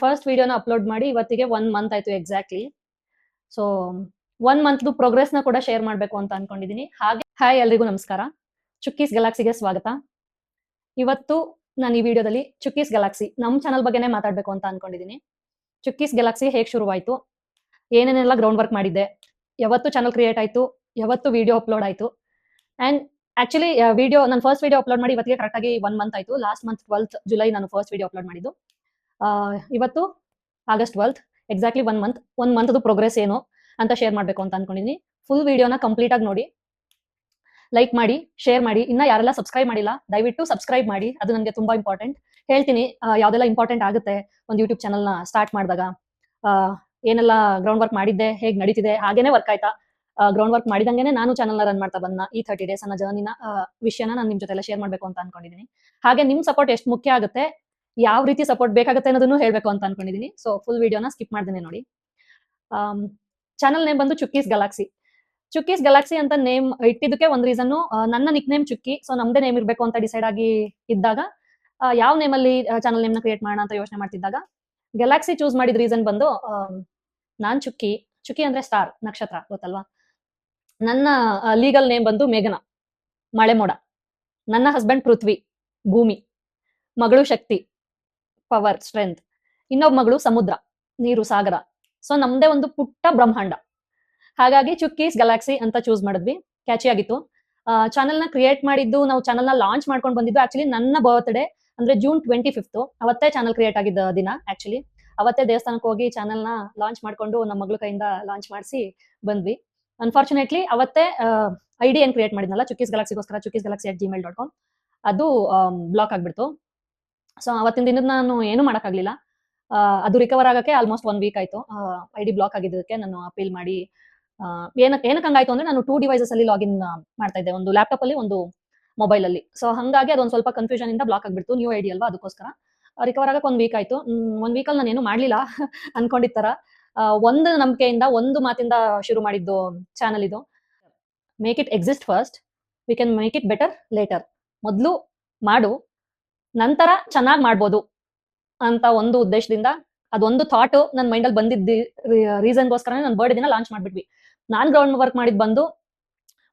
First ವಿಡಿಯೋನ upload ಮಾಡಿ ಇವತ್ತಿಗೆ 1 ಮಂತ್ ಆಯ್ತು ಎಕ್ಸಾಕ್ಟ್ಲಿ. ಸೊ 1 ಮಂತ್ದು ಪ್ರೋಗ್ರೆಸ್ನ ಕೂಡ ಶೇರ್ ಮಾಡಬೇಕು ಅಂತ ಅನ್ಕೊಂಡಿದ್ದೀನಿ. ಹಾಯ್ ಎಲ್ರಿಗೂ ನಮಸ್ಕಾರ. ಚುಕ್ಕೀಸ್ ಗ್ಯಾಲಕ್ಸಿಗೆ ಸ್ವಾಗತ. ಇವತ್ತು ನಾನು ಈ ವಿಡಿಯೋದಲ್ಲಿ ಚುಕ್ಕೀಸ್ ಗ್ಯಾಲಕ್ಸಿ ನಮ್ಮ ಚಾನಲ್ ಬಗ್ಗೆನೇ ಮಾತಾಡಬೇಕು ಅಂತ ಅನ್ಕೊಂಡಿದ್ದೀನಿ. ಚುಕ್ಕೀಸ್ ಗ್ಯಾಲಕ್ಸಿ ಹೇಗೆ ಶುರುವಾಯಿತು, ಏನೇನೆಲ್ಲ ಗ್ರೌಂಡ್ ವರ್ಕ್ ಮಾಡಿದ್ದೆ, ಯಾವತ್ತು ಚಾನಲ್ ಕ್ರಿಯೇಟ್ ಆಯಿತು, ಯಾವತ್ತು ವಿಡಿಯೋ ಅಪ್ಲೋಡ್ ಆಯಿತು. ಆ್ಯಂಡ್ ಆಕ್ಚುಲಿ ನಾನು ಫಸ್ಟ್ ವಿಡಿಯೋ ಅಪ್ಲೋಡ್ ಮಾಡಿ ಇವತ್ತಿಗೆ ಕರೆಕ್ಟಾಗಿ 1 ಮಂತ್ ಆಯಿತು. ಲಾಸ್ಟ್ ಮಂತ್ 12th ಜುಲೈ ನಾನು ಫಸ್ಟ್ ವಿಡಿಯೋ ಅಪ್ಲೋಡ್ ಮಾಡಿದ್ದು. ಇವತ್ತು ಆಗಸ್ಟ್ 12th, ಎಕ್ಸಾಕ್ಟ್ಲಿ 1 ಮಂತ್. 1 ಮಂತ್ದು ಪ್ರೋಗ್ರೆಸ್ ಏನು ಅಂತ ಶೇರ್ ಮಾಡಬೇಕು ಅಂತ ಅನ್ಕೊಂಡಿದ್ದೀನಿ. ಫುಲ್ ವಿಡಿಯೋನ ಕಂಪ್ಲೀಟ್ ಆಗಿ ನೋಡಿ, ಲೈಕ್ ಮಾಡಿ, ಶೇರ್ ಮಾಡಿ. ಇನ್ನ ಯಾರೆಲ್ಲ ಸಬ್ಸ್ಕ್ರೈಬ್ ಮಾಡಿಲ್ಲ ದಯವಿಟ್ಟು ಸಬ್ಸ್ಕ್ರೈಬ್ ಮಾಡಿ, ಅದು ನನಗೆ ತುಂಬಾ ಇಂಪಾರ್ಟೆಂಟ್. ಹೇಳ್ತೀನಿ ಯಾವ್ದೆಲ್ಲ ಇಂಪಾರ್ಟೆಂಟ್ ಆಗುತ್ತೆ ಒಂದು ಯೂಟ್ಯೂಬ್ ಚಾನಲ್ನ ಸ್ಟಾರ್ಟ್ ಮಾಡಿದಾಗ. ಏನೆಲ್ಲ ಗ್ರೌಂಡ್ ವರ್ಕ್ ಮಾಡಿದ್ದೆ, ಹೇಗೆ ನಡೀತಿದೆ, ಹಾಗೇನೆ ವರ್ಕ್ ಆಯ್ತಾ, ಗ್ರೌಂಡ್ ವರ್ಕ್ ಮಾಡಿದಂಗೆ ನಾನು ಚಾನಲ್ನ ರನ್ ಮಾಡ್ತಾ ಬಂದ ಈ 30 ಡೇಸ್ ಅನ್ನೋ ಜರ್ನಿನ ವಿಷಯನ ನಾನು ನಿಮ್ ಜೊತೆ ಎಲ್ಲ ಶೇರ್ ಮಾಡಬೇಕು ಅಂತ ಅನ್ಕೊಂಡಿದ್ದೀನಿ. ಹಾಗೆ ನಿಮ್ ಸಪೋರ್ಟ್ ಎಷ್ಟು ಮುಖ್ಯ ಆಗುತ್ತೆ, ಯಾವ ರೀತಿ ಸಪೋರ್ಟ್ ಬೇಕಾಗುತ್ತೆ ಅನ್ನೋದನ್ನು ಹೇಳ್ಬೇಕು ಅಂತ ಅನ್ಕೊಂಡಿದ್ದೀನಿ. ಸೊ ಫುಲ್ ವಿಡಿಯೋನ ಸ್ಕಿಪ್ ಮಾಡ್ದೇನೆ ನೋಡಿ. ಚಾನಲ್ ನೇಮ್ ಬಂದು ಚುಕ್ಕೀಸ್ ಗ್ಯಾಲಕ್ಸಿ. ಚುಕ್ಕೀಸ್ ಗ್ಯಾಲಕ್ಸಿ ಅಂತ ನೇಮ್ ಇಟ್ಟಿದ್ದಕ್ಕೆ ಒಂದು ರೀಸನ್, ನನ್ನ ನಿಕ್ ನೇಮ್ ಚುಕ್ಕಿ. ಸೊ ನಮ್ದೇ ನೇಮ್ ಇರ್ಬೇಕು ಅಂತ ಡಿಸೈಡ್ ಆಗಿ ಇದ್ದಾಗ ಯಾವ ನೇಮಲ್ಲಿ ಚಾನಲ್ ನೇಮ್ನ ಕ್ರಿಯೇಟ್ ಮಾಡೋಣ ಅಂತ ಯೋಚನೆ ಮಾಡ್ತಿದ್ದಾಗ ಗ್ಯಾಲಕ್ಸಿ ಚೂಸ್ ಮಾಡಿದ ರೀಸನ್ ಬಂದು, ನಾನ್ ಚುಕ್ಕಿ ಅಂದ್ರೆ ಸ್ಟಾರ್, ನಕ್ಷತ್ರ ಗೊತ್ತಲ್ವಾ. ನನ್ನ ಲೀಗಲ್ ನೇಮ್ ಬಂದು ಮೇಘನಾ, ಮಳೆ ಮೋಡ. ನನ್ನ ಹಸ್ಬೆಂಡ್ ಪೃಥ್ವಿ, ಭೂಮಿ. ಮಗಳು ಶಕ್ತಿ, ಪವರ್, ಸ್ಟ್ರೆಂತ್. ಇನ್ನೊಬ್ಬ ಮಗಳು ಸಮುದ್ರ, ನೀರು, ಸಾಗರ. ಸೊ ನಮ್ದೇ ಒಂದು ಪುಟ್ಟ ಬ್ರಹ್ಮಾಂಡ. ಹಾಗಾಗಿ ಚುಕ್ಕೀಸ್ ಗ್ಯಾಲಕ್ಸಿ ಅಂತ ಚೂಸ್ ಮಾಡಿದ್ವಿ. ಕ್ಯಾಚಿ ಆಗಿತ್ತು. ಚಾನಲ್ನ ಕ್ರಿಯೇಟ್ ಮಾಡಿದ್ದು, ನಾವು ಚಾನಲ್ನ ಲಾಂಚ್ ಮಾಡ್ಕೊಂಡು ಬಂದಿದ್ದು ಆಕ್ಚುಲಿ ನನ್ನ ಬರ್ತ್ಡೇ ಅಂದ್ರೆ ಜೂನ್ 25th. ಅವತ್ತೇ ಚಾನಲ್ ಕ್ರಿಯೇಟ್ ಆಗಿದ್ದ ದಿನ. ಆಕ್ಚುಲಿ ಅವತ್ತೇ ದೇವಸ್ಥಾನಕ್ಕೆ ಹೋಗಿ ಚಾನಲ್ನ ಲಾಂಚ್ ಮಾಡ್ಕೊಂಡು ನಮ್ಮ ಮಗಳ ಕೈಯಿಂದ ಲಾಂಚ್ ಮಾಡಿಸಿ ಬಂದ್ವಿ. ಅನ್ಫಾರ್ಚುನೇಟ್ಲಿ ಅವತ್ತೇ ಐಡಿ ಏನ್ ಕ್ರಿಯೇಟ್ ಮಾಡಿದ್ನಲ್ಲ ಚುಕ್ಕೀಸ್ ಗ್ಯಾಲಕ್ಸಿಗೋಸ್ಕರ, chukkisgalaxy@gmail.com, ಅದು ಬ್ಲಾಕ್ ಆಗ್ಬಿಡ್ತು. ಸೊ ಅವತ್ತಿನ ದಿನದ ನಾನು ಏನು ಮಾಡೋಕ್ಕಾಗ್ಲಿಲ್ಲ. ಅದು ರಿಕವರ್ ಆಗಕ್ಕೆ ಆಲ್ಮೋಸ್ಟ್ 1 ವೀಕ್ ಆಯ್ತು. ಐಡಿ ಬ್ಲಾಕ್ ಆಗಿದ್ದಕ್ಕೆ ನಾನು ಅಪೀಲ್ ಮಾಡಿ, ಏನಕ್ಕೆ ಹಂಗಾಯ್ತು ಅಂದ್ರೆ ನಾನು 2 ಡಿವೈಸಸ್ ಅಲ್ಲಿ ಲಾಗಿನ್ ಮಾಡ್ತಾ ಇದ್ದೆ, ಒಂದು ಲ್ಯಾಪ್ಟಾಪ್ ಅಲ್ಲಿ, ಒಂದು ಮೊಬೈಲ್ ಅಲ್ಲಿ. ಸೊ ಹಂಗಾಗಿ ಅದೊಂದು ಸ್ವಲ್ಪ ಕನ್ಫ್ಯೂಷನ್ ಇಂದ ಬ್ಲಾಕ್ ಆಗ್ಬಿಡ್ತು. ನ್ಯೂ ಐಡಿ ಅಲ್ವಾ, ಅದಕ್ಕೋಸ್ಕರ ರಿಕವರ್ ಆಗಕ್ಕೆ 1 ವೀಕ್ ಆಯ್ತು. 1 ವೀಕಲ್ಲಿ ನಾನು ಏನು ಮಾಡ್ಲಿಲ್ಲ ಅನ್ಕೊಂಡಿದ್ ತರ. ಒಂದು ನಂಬಿಕೆಯಿಂದ, ಒಂದು ಮಾತಿಂದ ಶುರು ಮಾಡಿದ್ದು ಚಾನಲ್ ಇದು. Make it exist first, we can make it better later. ಮೊದಲು ಮಾಡು, ನಂತರ ಚೆನ್ನಾಗಿ ಮಾಡ್ಬೋದು ಅಂತ ಒಂದು ಉದ್ದೇಶದಿಂದ, ಅದೊಂದು ಥಾಟ್ ನನ್ನ ಮೈಂಡಲ್ಲಿ ಬಂದಿದ್ದ ರೀಸನ್ಗೋಸ್ಕರ ನನ್ನ ಬರ್ಡೇ ದಿನ ಲಾಂಚ್ ಮಾಡ್ಬಿಟ್ವಿ. ನಾನು ಗ್ರೌಂಡ್ ವರ್ಕ್ ಮಾಡಿದ್ ಬಂದು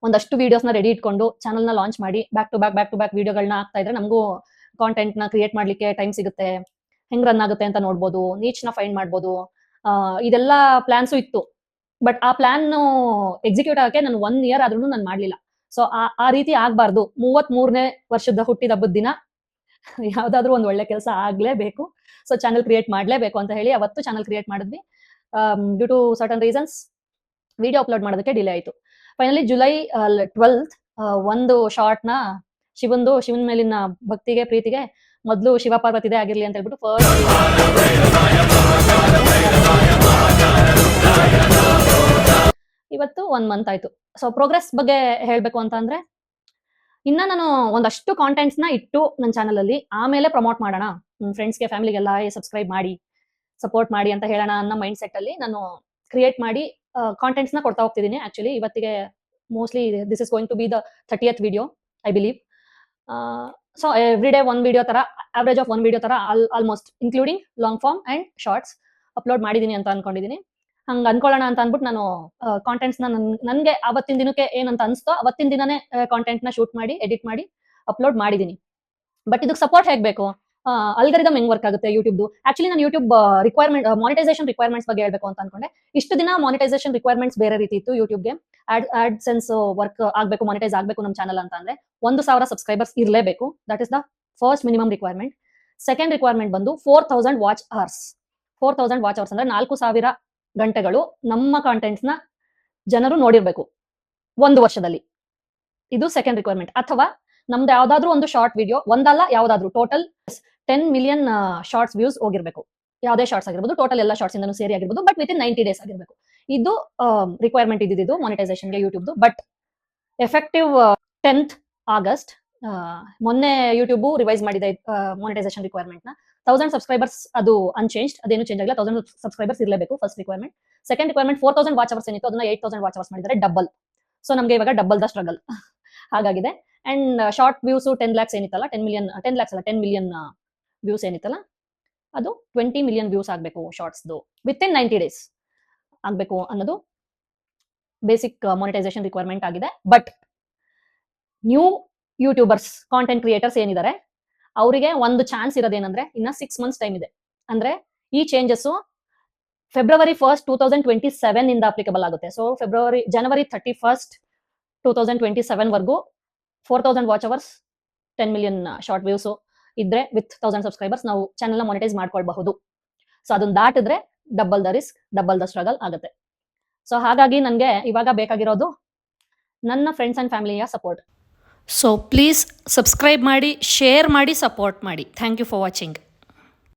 ಒಂದಷ್ಟು ವಿಡಿಯೋಸ್ನ ರೆಡಿ ಇಟ್ಕೊಂಡು ಚಾನಲ್ನ ಲಾಂಚ್ ಮಾಡಿ ಬ್ಯಾಕ್ ಟು ಬ್ಯಾಕ್ ವಿಡಿಯೋಗಳನ್ನ ಹಾಕ್ತಾ ಇದ್ರೆ ನಮಗೂ ಕಾಂಟೆಂಟ್ನ ಕ್ರಿಯೇಟ್ ಮಾಡ್ಲಿಕ್ಕೆ ಟೈಮ್ ಸಿಗುತ್ತೆ, ಹೆಂಗ್ ರನ್ ಆಗುತ್ತೆ ಅಂತ ನೋಡ್ಬೋದು, ನೀಚ್ನ ಫೈಂಡ್ ಮಾಡ್ಬೋದು. ಇದೆಲ್ಲ ಪ್ಲಾನ್ಸು ಇತ್ತು. ಬಟ್ ಆ ಪ್ಲಾನ್ ಎಕ್ಸಿಕ್ಯೂಟ್ ಆಗಕ್ಕೆ ನಾನು 1 ಇಯರ್ ಆದ್ರೂ ನಾನು ಮಾಡ್ಲಿಲ್ಲ. ಸೊ ಆ ರೀತಿ ಆಗ್ಬಾರ್ದು. 33ನೇ ವರ್ಷದ ಹುಟ್ಟಿದ ಹಬ್ಬದ ದಿನ ಯಾವ್ದಾದ್ರು ಒಂದು ಒಳ್ಳೆ ಕೆಲಸ ಆಗ್ಲೇಬೇಕು. ಸೊ ಚಾನಲ್ ಕ್ರಿಯೇಟ್ ಮಾಡ್ಲೇಬೇಕು ಅಂತ ಹೇಳಿ ಅವತ್ತು ಚಾನಲ್ ಕ್ರಿಯೇಟ್ ಮಾಡಿದ್ವಿ. Due to certain reasons video upload ಮಾಡೋದಕ್ಕೆ ಡಿಲೇ ಆಯ್ತು. ಫೈನಲಿ ಜುಲೈ 12th ಒಂದು ಶಾರ್ಟ್ ನ ಶಿವನ ಮೇಲಿನ ಭಕ್ತಿಗೆ, ಪ್ರೀತಿಗೆ ಮೊದಲು ಶಿವ ಪಾರ್ವತಿದೇ ಆಗಿರ್ಲಿ ಅಂತ ಹೇಳ್ಬಿಟ್ಟು ಇವತ್ತು 1 ಮಂತ್ ಆಯ್ತು. ಸೊ ಪ್ರೋಗ್ರೆಸ್ ಬಗ್ಗೆ ಹೇಳ್ಬೇಕು ಅಂತ ಅಂದ್ರೆ, ಇನ್ನ ನಾನು ಒಂದಷ್ಟು ಕಾಂಟೆಂಟ್ಸ್ ನ ಇಟ್ಟು ನನ್ನ ಚಾನಲ್ ಅಲ್ಲಿ ಆಮೇಲೆ ಪ್ರಮೋಟ್ ಮಾಡೋಣ, ಫ್ರೆಂಡ್ಸ್ಗೆ, ಫ್ಯಾಮಿಲಿಗೆಲ್ಲ ಸಬ್ಸ್ಕ್ರೈಬ್ ಮಾಡಿ, ಸಪೋರ್ಟ್ ಮಾಡಿ ಅಂತ ಹೇಳೋಣ ಅನ್ನೋ ಮೈಂಡ್ ಸೆಟ್ ಅಲ್ಲಿ ನಾನು ಕ್ರಿಯೇಟ್ ಮಾಡಿ ಕಾಂಟೆಂಟ್ಸ್ ನ ಕೊಡ್ತಾ ಹೋಗ್ತಿದ್ದೀನಿ. ಆಕ್ಚುಲಿ ಇವತ್ತಿಗೆ mostly this is going to be the 30th video I believe. So every day 1 video ತರ, ಅವರೇಜ್ ಆಫ್ 1 ವಿಡಿಯೋ ತರ almost including long form and shorts upload ಮಾಡಿದೀನಿ ಅಂತ ಅನ್ಕೊಂಡಿದ್ದೀನಿ. ಹಂಗ ಅನ್ಕೊಳ್ಳೋಣ ಅಂತ ಅನ್ಬಿಟ್ಟು ನಾನು ಕಾಂಟೆಂಟ್ಸ್ ನ ನನ್ಗೆ ಅವತ್ತಿನ ದಿನಕ್ಕೆ ಏನಂತ ಅನ್ಸ್ತೋ ಅವತ್ತಿನ ದಿನನೇ ಕಾಂಟೆಂಟ್ ನ ಶೂಟ್ ಮಾಡಿ, ಎಡಿಟ್ ಮಾಡಿ ಅಪ್ಲೋಡ್ ಮಾಡಿದೀನಿ. ಬಟ್ ಇದಕ್ಕೆ ಸಪೋರ್ಟ್ ಹೇಗ್ ಬೇಕು, ಅಲ್ಗರಿದಮ್ ಹೆಂಗ್ ವರ್ಕ್ ಆಗುತ್ತೆ ಯೂಟ್ಯೂಬ್ದು. ಆಕ್ಚುಲಿ ನಾನು ಯೂಟ್ಯೂಬ್ ರಿಕ್ವೈರ್ಮೆಂಟ್, ಮಾನಿಟೈಸೇಷನ್ ರಿಕ್ವೈರ್ಮೆಂಟ್ಸ್ ಬಗ್ಗೆ ಹೇಳ್ಬೇಕು ಅಂತ ಅನ್ಕೊಂಡೆ. ಇಷ್ಟು ದಿನ ಮಾನಿಟೈಸೇಷನ್ ರಿಕ್ವೈರ್ಮೆಂಟ್ಸ್ ಬೇರೆ ರೀತಿ ಇತ್ತು. ಯೂಟ್ಯೂಬ್ಗೆ ಆಡ್ ಸೆನ್ಸ್ ವರ್ಕ್ ಆಗ್ಬೇಕು, ಮಾನಿಟೈಸ್ ಆಗ್ಬೇಕು ನಮ್ಮ ಚಾನಲ್ ಅಂತ ಅಂದ್ರೆ 1,000 ಸಬ್ಸ್ಕ್ರೈಬರ್ಸ್ ಇರಲೇಬೇಕು. That is the first minimum requirement. Second requirement ಬಂದು 4,000 ವಾಚ್ ಅವರ್ಸ್. 4,000 ವಾಚ್ ಅವರ್ಸ್ ಅಂದ್ರೆ 4,000 ಗಂಟೆಗಳು ನಮ್ಮ ಕಾಂಟೆಂಟ್ಸ್ ನ ಜನರು ನೋಡಿರ್ಬೇಕು 1 ವರ್ಷದಲ್ಲಿ. ಇದು ಸೆಕೆಂಡ್ ರಿಕ್ವೈರ್ಮೆಂಟ್. ಅಥವಾ ನಮ್ದು ಯಾವ್ದಾದ್ರು ಒಂದು ಶಾರ್ಟ್ ವಿಡಿಯೋ, ಒಂದಲ್ಲ ಯಾವ್ದಾದ್ರು, ಟೋಟಲ್ 10 ಮಿಲಿಯನ್ ಶಾರ್ಟ್ಸ್ ವ್ಯೂಸ್ ಹೋಗಿರ್ಬೇಕು. ಯಾವುದೇ ಶಾರ್ಟ್ಸ್ ಆಗಿರ್ಬೋದು, ಟೋಟಲ್ ಎಲ್ಲ ಶಾರ್ಟ್ಸ್ ಇಂದನೂ ಸೇರಿ ಆಗಿರ್ಬೋದು, ಬಟ್ ವಿತ್ ಇನ್ 90 ಡೇಸ್ ಆಗಿರ್ಬೇಕು. ಇದು ರಿಕ್ವೈರ್ಮೆಂಟ್ ಇದ್ದಿದ್ದು ಮಾನಿಟೈಸೇಷನ್ಗೆ ಯೂಟ್ಯೂಬ್ದು. ಬಟ್ ಎಫೆಕ್ಟಿವ್ 10th ಆಗಸ್ಟ್ ಮೊನ್ನೆ ಯೂಟ್ಯೂಬ್ ರಿವೈಸ್ ಮಾಡಿದೆ ಮಾನಿಟೈಸೇಷನ್ ರಿಕ್ವೈರ್ಮೆಂಟ್ ನ. 1000 ಸಬ್ಸ್ಕ್ರೈಬರ್ಸ್ ಅದು ಅನ್ಚೇಂಜ್, ಅದೇನು ಚೇಂಜ್ ಆಗಿಲ್ಲ. 1000 ಸಬ್ಸ್ಕ್ರೈಬರ್ಸ್ ಇರಲೇಬೇಕು first requirement. Second requirement 4,000 watch hours ಏನಿತ್ತು ಅದನ್ನ 8,000 ವಾಚ್ ಅವರ್ಸ್ ಮಾಡಿದ್ದಾರೆ, ಡಬಲ್. ಸೊ ನಮ್ಗೆ ಇವಾಗ ಡಬಲ್ ದ ಸ್ಟ್ರಗಲ್ ಹಾಗಾಗಿದೆ. ಅಂಡ್ ಶಾರ್ಟ್ ವ್ಯೂಸ್ 10 lakhs ಏನಿತ್ತಲ್ಲ, 10 ಮಿಲಿಯನ್ ವ್ಯೂಸ್ ಏನಿತ್ತಲ್ಲ, ಅದು 20 ಮಿಲಿಯನ್ ವ್ಯೂಸ್ ಆಗಬೇಕು ಶಾರ್ಟ್ಸ್ದು ವಿತಿನ್ 90 ಡೇಸ್ ಆಗಬೇಕು ಅನ್ನೋದು ಬೇಸಿಕ್ ಮಾನಿಟೈಸೇಷನ್ ರಿಕ್ವೈರ್ಮೆಂಟ್ ಆಗಿದೆ. But new YouTubers content creators ಏನಿದ್ದಾರೆ ಅವರಿಗೆ ಒಂದು ಚಾನ್ಸ್ ಇರೋದೇನಂದ್ರೆ ಇನ್ನ 6 ಮಂತ್ಸ್ ಟೈಮ್ ಇದೆ. ಅಂದ್ರೆ ಈ ಚೇಂಜಸ್ ಫೆಬ್ರವರಿ 1st 2027 ಇಂದ ಅಪ್ಲಿಕಬಲ್ ಆಗುತ್ತೆ. ಸೊ ಜನವರಿ 31st 2027 ವರ್ಗೂ 4000 watch hours 10 million short views ಇದ್ರೆ ವಿತ್ 1000 ಸಬ್ಸ್ಕ್ರೈಬರ್ಸ್ ನಾವು ಚಾನೆಲ್ ಮಾನಿಟೈಸ್ ಮಾಡ್ಕೊಳ್ಬಹುದು. ಸೊ ಅದನ್ನ ದಾಟಿದ್ರೆ double the risk double the struggle ಆಗುತ್ತೆ. ಸೊ ಹಾಗಾಗಿ ನನಗೆ ಇವಾಗ ಬೇಕಾಗಿರೋದು ನನ್ನ ಫ್ರೆಂಡ್ಸ್ ಅಂಡ್ ಫ್ಯಾಮಿಲಿಯ ಸಪೋರ್ಟ್. ಸೊ ಪ್ಲೀಸ್ ಸಬ್ಸ್ಕ್ರೈಬ್ ಮಾಡಿ, ಶೇರ್ ಮಾಡಿ, ಸಪೋರ್ಟ್ ಮಾಡಿ. Thank you for watching.